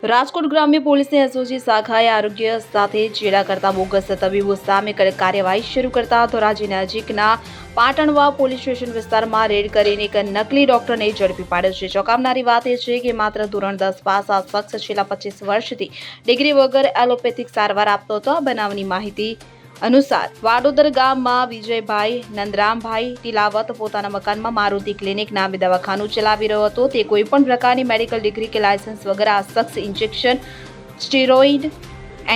રાજકોટ ગ્રામ્ય પોલીસની એસઓજી શાખાએ આરોગ્ય સાથે ચેડા કરતા બોગસ તબીબો સામે કડક કાર્યવાહી શરૂ કરતા ધોરાજી નજીકના પાટણવા પોલીસ સ્ટેશન વિસ્તારમાં રેડ કરીને એક નકલી ડોક્ટરને ઝડપી પાડ્યો છે। ચોંકાવનારી વાત એ છે કે માત્ર ધોરણ 10 પાસ આ શખ્સ છેલ્લા 25 વર્ષથી ડિગ્રી વગર એલોપેથિક સારવાર આપતો હતો। આ બનાવની માહિતી અનુસાર વાડોદર ગામમાં વિજયભાઈ નંદરામભાઈ તિલાવત પોતાના મકાનમાં મારુતિ ક્લિનિક નામે દવાખાનું ચલાવી રહ્યો હતો। તે કોઈ પણ પ્રકારની મેડિકલ ડિગ્રી કે લાયસન્સ વગર આ શખ્સ ઇન્જેક્શન, સ્ટીરોઇડ,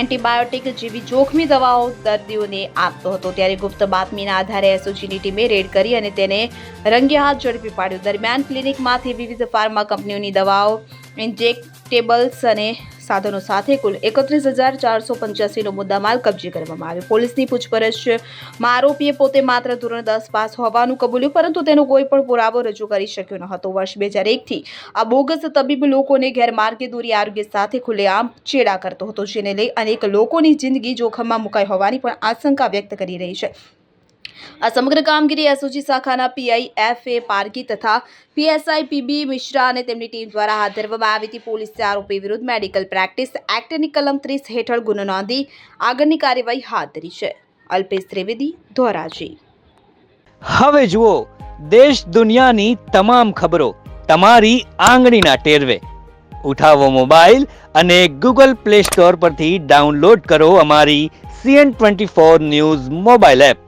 એન્ટીબાયોટિક જેવી જોખમી દવાઓ દર્દીઓને આપતો હતો। ત્યારે ગુપ્ત બાતમીના આધારે એસઓજીની ટીમે રેડ કરી અને તેને રંગે હાથ ઝડપી પાડ્યો। દરમિયાન ક્લિનિકમાંથી વિવિધ ફાર્મા કંપનીઓની દવાઓ, ઇન્જેક્ટેબલ્સ અને સાધનો સાથે કુલ 31,485નો મુદ્દામાલ કબજે કરવામાં આવ્યો। પોલીસની પૂછપરછમાં આરોપીએ પોતે માત્ર ધોરણ 10 પાસ હોવાનું કબૂલ્યું, પરંતુ તેનો કોઈ પણ પુરાવો રજૂ કરી શક્યો ન હતો। વર્ષ 2001થી આ બોગસ તબીબ લોકોને ગેરમાર્ગે દોરી આરોગ્ય સાથે ખુલ્લેઆમ ચેડા કરતો હતો, જેને લઈ અનેક લોકોની જિંદગી જોખમમાં મુકાઈ હોવાની પણ આશંકા વ્યક્ત કરી રહી છે। આ સમગ્ર કામગીરી એસઓજી શાખાના પીઆઈ એફ.એ. પારગી તથા પીએસઆઈ પીબી મિશ્રા અને તેમની ટીમ દ્વારા હાથ ધરવામાં આવી હતી। પોલીસે આરોપી વિરુદ્ધ મેડિકલ પ્રેક્ટિસ એક્ટની કલમ 30 હેઠળ ગુનો નોંધી આગળની કાર્યવાહી હાથ ધરી છે। અલ્પેશ ત્રિવેદી, ધોરાજી। હવે જુઓ દેશ દુનિયાની તમામ ખબરો તમારી આંગળીના ટેરવે। ઉઠાવો મોબાઈલ અને ગૂગલ પ્લે સ્ટોર પરથી ડાઉનલોડ કરો અમારી CN24 ન્યૂઝ મોબાઈલ એપ।